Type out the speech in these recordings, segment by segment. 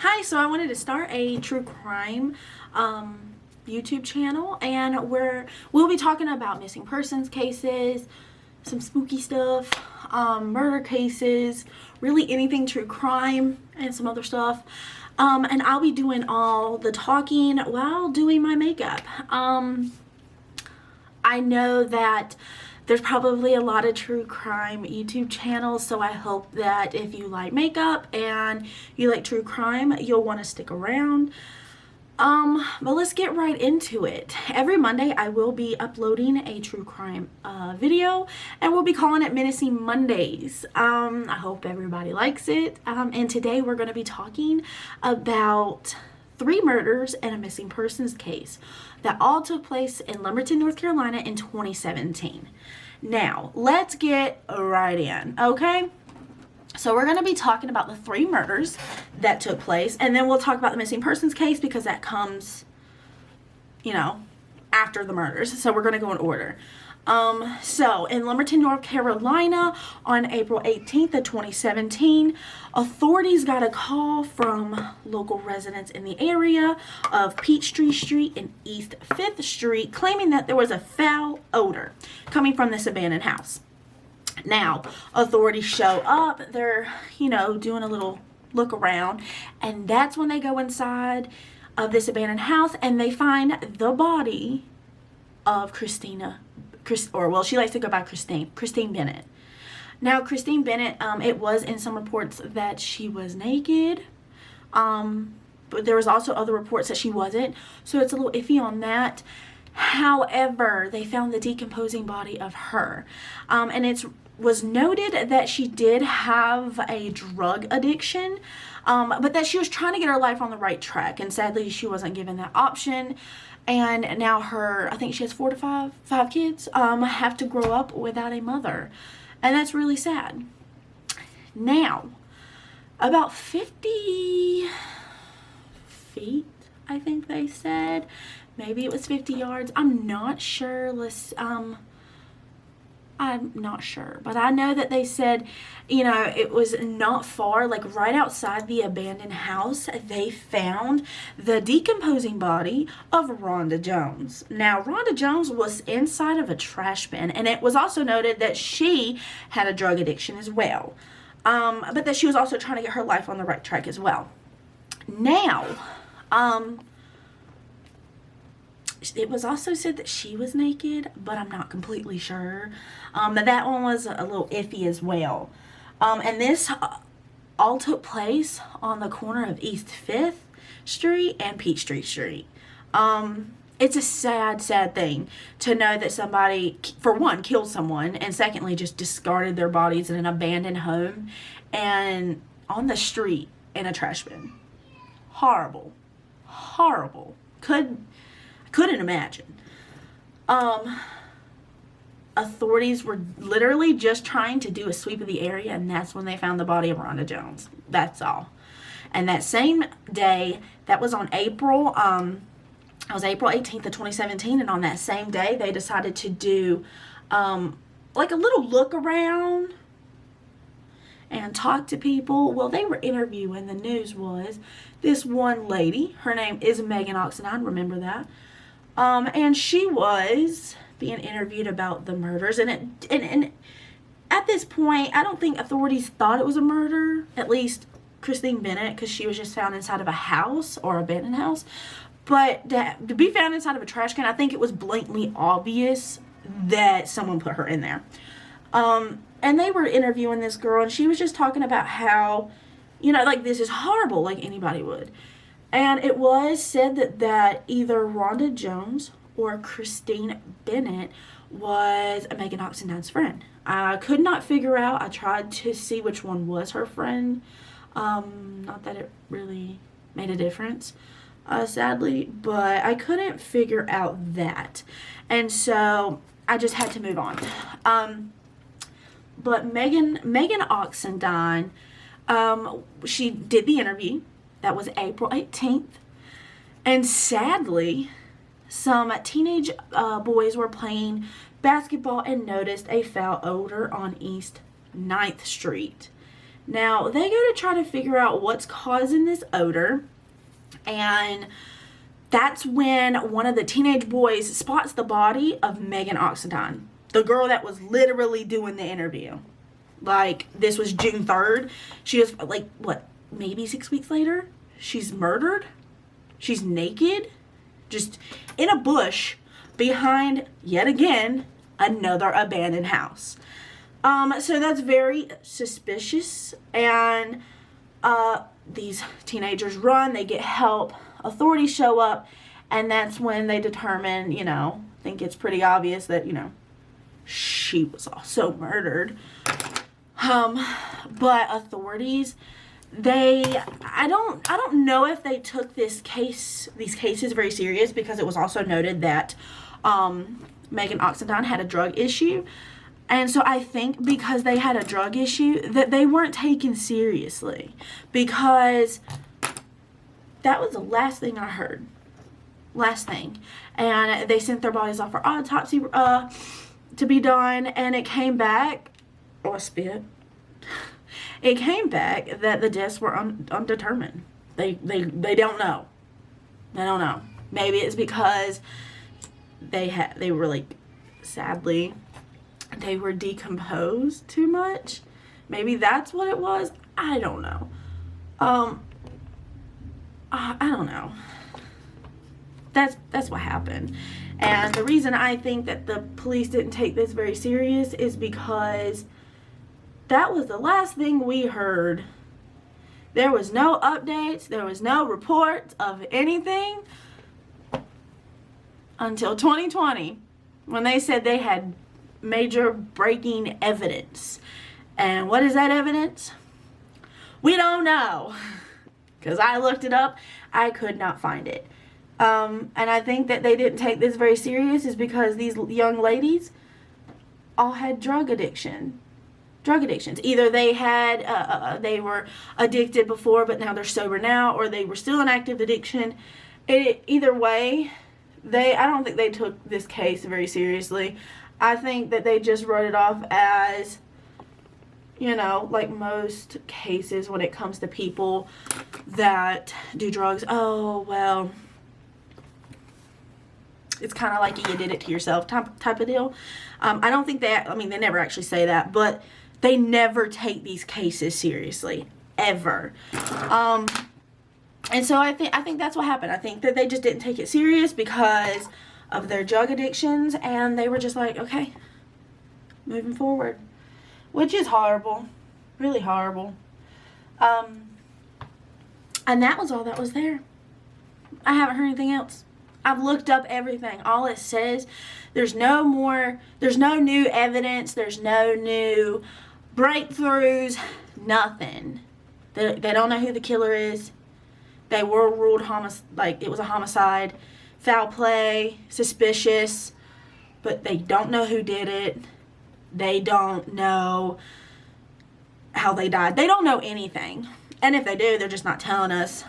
Hi, so I wanted to start a true crime YouTube channel, and we'll be talking about missing persons cases, some spooky stuff, murder cases, really anything true crime, and some other stuff. And I'll be doing all the talking while doing my makeup. I know that there's probably a lot of true crime YouTube channels, so I hope that if you like makeup and you like true crime, you'll want to stick around. But let's get right into it. Every Monday I will be uploading a true crime video, and we'll be calling it Menacing Mondays. I hope everybody likes it. And today we're going to be talking about 3 murders and a missing persons case that all took place in Lumberton, North Carolina in 2017. Now, let's get right in, okay? So we're going to be talking about the 3 murders that took place, and then we'll talk about the missing persons case because that comes, you know, after the murders. So we're going to go in order. So in Lumberton, North Carolina, on April 18th of 2017, authorities got a call from local residents in the area of Peachtree Street and East 5th Street claiming that there was a foul odor coming from this abandoned house. Now, authorities show up, they're, you know, doing a little look around, and that's when they go inside of this abandoned house and they find the body of Christina. She likes to go by Christine Bennett. Now, Christine Bennett, it was in some reports that she was naked, but there was also other reports that she wasn't, so it's a little iffy on that. However, they found the decomposing body of her, and it was noted that she did have a drug addiction, but that she was trying to get her life on the right track, and sadly she wasn't given that option. And now I think she has 4 to 5 kids, have to grow up without a mother. And that's really sad. Now, about 50 feet, I think they said. Maybe it was 50 yards. I'm not sure. I'm not sure, but I know that they said, you know, it was not far, like right outside the abandoned house, they found the decomposing body of Rhonda Jones. Now, Rhonda Jones was inside of a trash bin, and it was also noted that she had a drug addiction as well, but that she was also trying to get her life on the right track as well. Now, it was also said that she was naked, but I'm not completely sure. But that one was a little iffy as well. And this all took place on the corner of East 5th Street and Peachtree Street. It's a sad, sad thing to know that somebody, for one, killed someone, and secondly, just discarded their bodies in an abandoned home and on the street in a trash bin. Horrible. Horrible. Couldn't imagine. Authorities were literally just trying to do a sweep of the area, and that's when they found the body of Rhonda Jones. That's all. And that same day, that was on April 18th of 2017, and on that same day, they decided to do like a little look around and talk to people. Well, they were interviewing, the news was, this one lady. Her name is Megan Oxendine, remember that? And she was being interviewed about the murders, and at this point, I don't think authorities thought it was a murder, at least Christine Bennett, because she was just found inside of a house or abandoned house. But to be found inside of a trash can, I think it was blatantly obvious that someone put her in there. And they were interviewing this girl, and she was just talking about how, you know, like, this is horrible, like anybody would. And it was said that either Rhonda Jones or Christine Bennett was Megan Oxendine's friend. I could not figure out. I tried to see which one was her friend. Not that it really made a difference, sadly, but I couldn't figure out that. And so I just had to move on. But Megan Oxendine, she did the interview. That was April 18th. And sadly, some teenage boys were playing basketball and noticed a foul odor on East 9th Street. Now, they go to try to figure out what's causing this odor, and that's when one of the teenage boys spots the body of Megan Oxendine, the girl that was literally doing the interview. Like, this was June 3rd. She was, like, what, maybe 6 weeks later? She's murdered. She's naked. Just in a bush behind, yet again, another abandoned house. So that's very suspicious. And these teenagers run. They get help. Authorities show up. And that's when they determine, you know, I think it's pretty obvious that, you know, she was also murdered. But authorities, I don't know if they took these cases very serious, because it was also noted that Megan Oxendine had a drug issue. And so I think because they had a drug issue that they weren't taken seriously, because that was the last thing I heard. Last thing. And they sent their bodies off for autopsy to be done, and it came back, or spit. It came back that the deaths were undetermined. They don't know. They don't know. Maybe it's because they were, like, sadly, they were decomposed too much. Maybe that's what it was. I don't know. I don't know. That's what happened. And the reason I think that the police didn't take this very serious is because that was the last thing we heard. There was no updates. There was no reports of anything until 2020, when they said they had major breaking evidence. And what is that evidence? We don't know. Because I looked it up. I could not find it. And I think that they didn't take this very serious is because these young ladies all had drug addictions. Either they had, they were addicted before, but now they're sober now, or they were still in active addiction. Either way, I don't think they took this case very seriously. I think that they just wrote it off as, you know, like most cases when it comes to people that do drugs. Oh, well, it's kind of like you did it to yourself type of deal. I don't think that, I mean, they never actually say that, but they never take these cases seriously, ever. And so I think that's what happened. I think that they just didn't take it serious because of their drug addictions, and they were just like, okay, moving forward, which is horrible, really horrible. And that was all that was there. I haven't heard anything else. I've looked up everything. All it says, there's no new evidence, there's no new breakthroughs, nothing. They don't know who the killer is. They were ruled it was a homicide, foul play, suspicious, but they don't know who did it. They don't know how they died. They don't know anything. And if they do, they're just not telling us.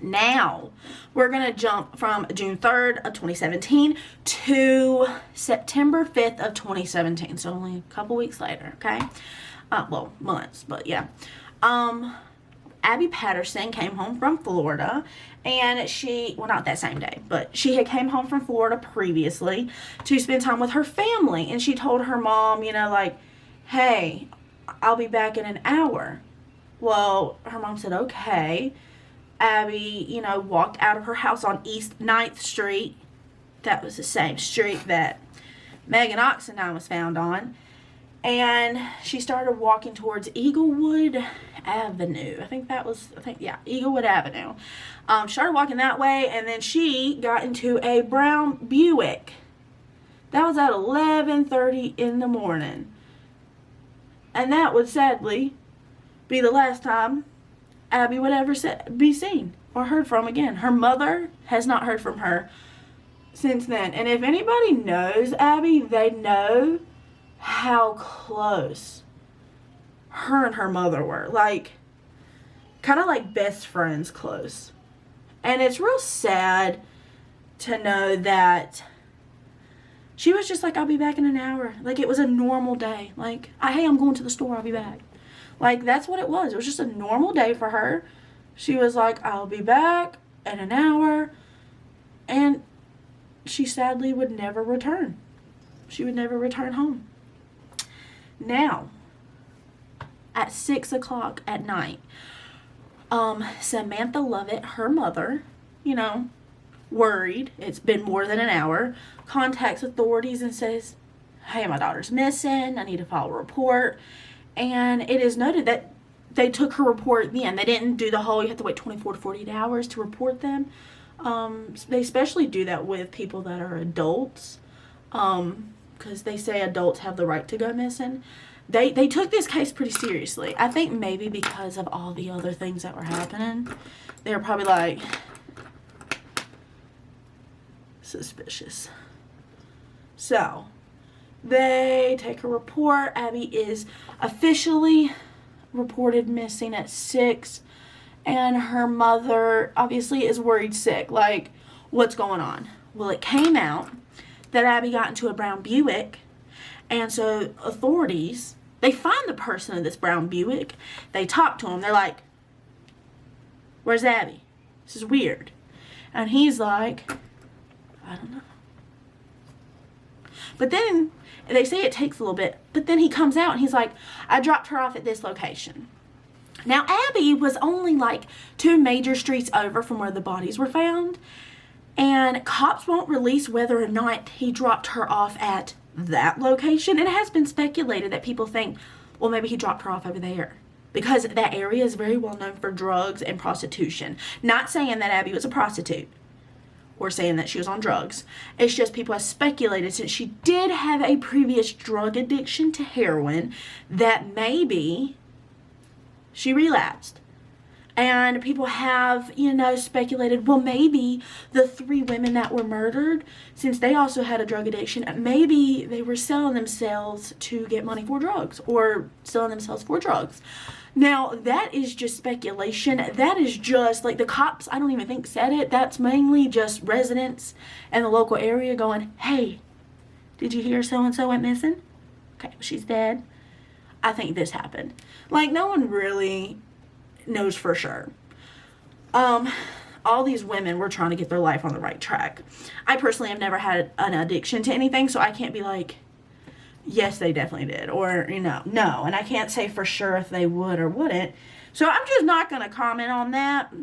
Now, we're going to jump from June 3rd of 2017 to September 5th of 2017. So only a couple weeks later, okay? Well, months, but yeah. Abby Patterson came home from Florida, and well, not that same day, but she had came home from Florida previously to spend time with her family, and she told her mom, you know, like, hey, I'll be back in an hour. Well, her mom said, okay. Abby, you know, walked out of her house on East 9th Street. That was the same street that Megan Oxendine was found on. And she started walking towards Eaglewood Avenue. Eaglewood Avenue. Started walking that way, and then she got into a brown Buick. That was at 11:30 in the morning. And that would sadly be the last time Abby would ever be seen or heard from again. Her mother has not heard from her since then. And if anybody knows Abby, they know how close her and her mother were. Like, kind of like best friends close. And it's real sad to know that she was just like, I'll be back in an hour. Like, it was a normal day. Like, hey, I'm going to the store, I'll be back. Like, that's what it was. It was just a normal day for her. She was like, I'll be back in an hour. And she sadly would never return. She would never return home. Now, at 6 o'clock at night, Samantha Lovett, her mother, you know, worried, it's been more than an hour, contacts authorities and says, hey, my daughter's missing, I need to file a report. And it is noted that they took her report then. They didn't do the whole, you have to wait 24 to 48 hours to report them. They especially do that with people that are adults, because they say adults have the right to go missing. They took this case pretty seriously. I think maybe because of all the other things that were happening. They were probably like, suspicious. So, they take a report. Abby is officially reported missing at 6. And her mother obviously is worried sick. Like, what's going on? Well, it came out that Abby got into a brown Buick. And so authorities, they find the person in this brown Buick. They talk to him. They're like, where's Abby? This is weird. And he's like, I don't know. But then, they say it takes a little bit. But then he comes out and he's like, I dropped her off at this location. Now, Abby was only like 2 major streets over from where the bodies were found. And cops won't release whether or not he dropped her off at that location. And it has been speculated that people think, well, maybe he dropped her off over there, because that area is very well known for drugs and prostitution. Not saying that Abby was a prostitute or saying that she was on drugs. It's just people have speculated, since she did have a previous drug addiction to heroin, that maybe she relapsed. And people have, you know, speculated, well, maybe the 3 women that were murdered, since they also had a drug addiction, maybe they were selling themselves to get money for drugs, or selling themselves for drugs. Now, that is just speculation. That is just, like, the cops, I don't even think said it. That's mainly just residents in the local area going, hey, did you hear so-and-so went missing? Okay, she's dead. I think this happened. Like, no one really knows for sure. All these women were trying to get their life on the right track. I personally have never had an addiction to anything, so I can't be like, yes, they definitely did, or, you know, no. And I can't say for sure if they would or wouldn't. So I'm just not going to comment on that.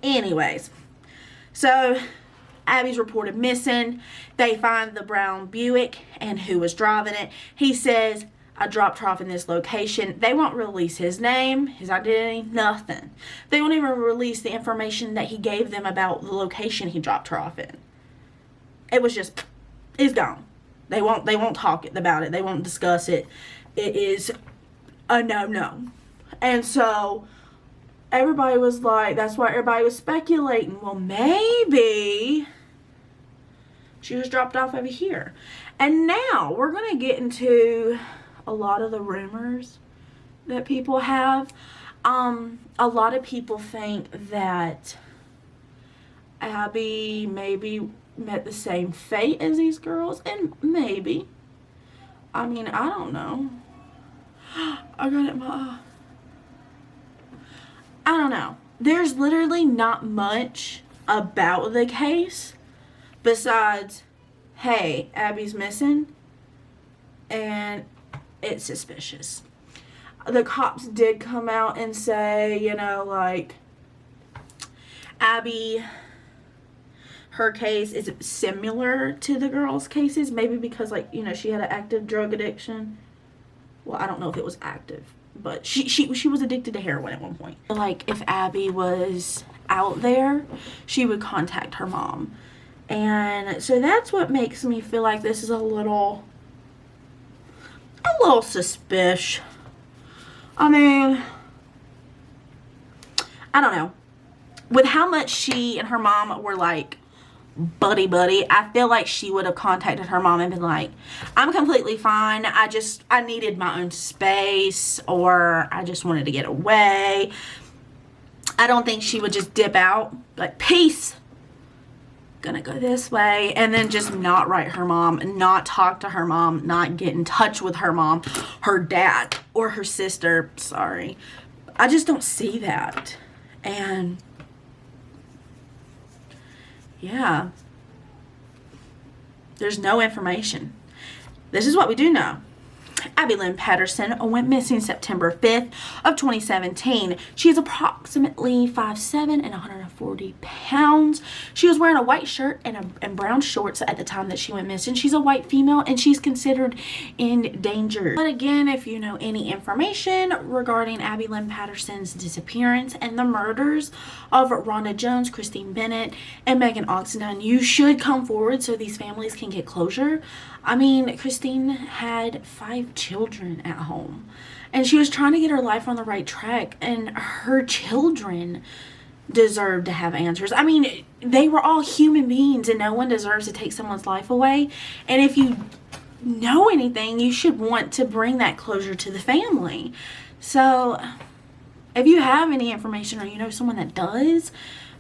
Anyways, so Abby's reported missing. They find the brown Buick and who was driving it. He says, I dropped her off in this location. They won't release his name, his identity, nothing. They won't even release the information that he gave them about the location he dropped her off in. It was just, it's gone. They won't talk about it. They won't discuss it. It is a no-no. And so everybody was like, that's why everybody was speculating, well, maybe she was dropped off over here. And now we're going to get into a lot of the rumors that people have. A lot of people think that Abby maybe met the same fate as these girls, and maybe. I mean, I don't know. I got it in my eye. I don't know. There's literally not much about the case besides, hey, Abby's missing, and it's suspicious. The cops did come out and say, you know, like, Abby, her case is similar to the girls' cases, maybe because, like, you know, she had an active drug addiction. Well, I don't know if it was active, but she was addicted to heroin at one point. Like, if Abby was out there, she would contact her mom. And so that's what makes me feel like this is a little suspicious. I mean, I don't know. With how much she and her mom were like buddy, I feel like she would have contacted her mom and been like, I'm completely fine. I needed my own space, or I just wanted to get away. I don't think she would just dip out like, peace. gonna go this way, and then just not write her mom, not talk to her mom, not get in touch with her mom, her dad, or her sister. Sorry, I just don't see that. And yeah, there's no information. This is what we do know. Abby Patterson went missing September 5th of 2017. She is approximately 5'7" and 140 pounds. She was wearing a white shirt and brown shorts at the time that she went missing. She's a white female and she's considered endangered. But again, if you know any information regarding Abby Patterson's disappearance and the murders of Rhonda Jones, Kristin, Bennett, and Megan Oxendine, you should come forward so these families can get closure. I mean, Kristin had 5 children at home and she was trying to get her life on the right track, and her children deserve to have answers. I mean, they were all human beings and no one deserves to take someone's life away. And if you know anything, you should want to bring that closure to the family. So if you have any information or you know someone that does,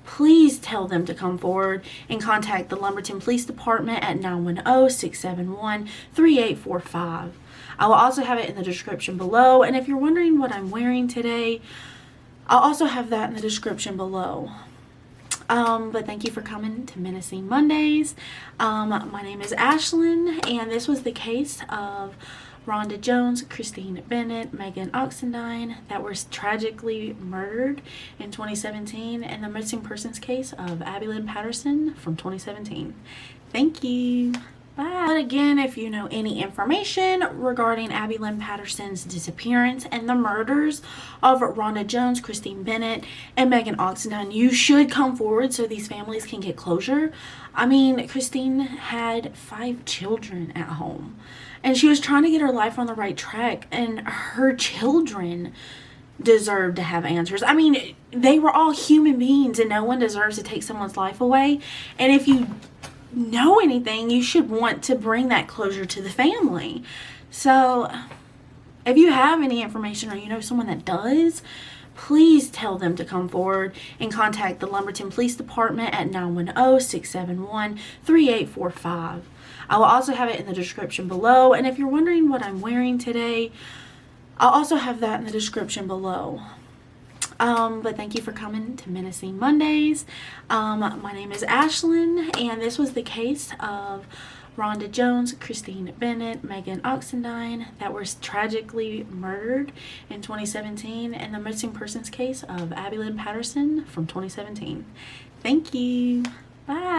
please tell them to come forward and contact the Lumberton Police Department at 910-671-3845. I will also have it in the description below. And if you're wondering what I'm wearing today, I'll also have that in the description below. But thank you for coming to Menacing Mondays. My name is Ashlyn, and this was the case of Rhonda Jones, Kristin, Bennett, Megan Oxendine that were tragically murdered in 2017, and the missing persons case of Abby Patterson from 2017. Thank you. Bye. But again, if you know any information regarding Abby Patterson's disappearance and the murders of Rhonda Jones, Kristin, Bennett, and Megan Oxendine, you should come forward so these families can get closure. I mean, Kristin had 5 children at home and she was trying to get her life on the right track, and her children deserve to have answers. I mean, they were all human beings and no one deserves to take someone's life away. And if you know anything, you should want to bring that closure to the family. So if you have any information or you know someone that does, please tell them to come forward and contact the Lumberton Police Department at 910-671-3845. I will also have it in the description below. And if you're wondering what I'm wearing today, I'll also have that in the description below. But thank you for coming to Menacing Mondays. My name is Ashlyn, and this was the case of Rhonda Jones, Kristin, Bennett, Megan Oxendine that were tragically murdered in 2017, and the missing persons case of Abby Patterson from 2017. Thank you. Bye.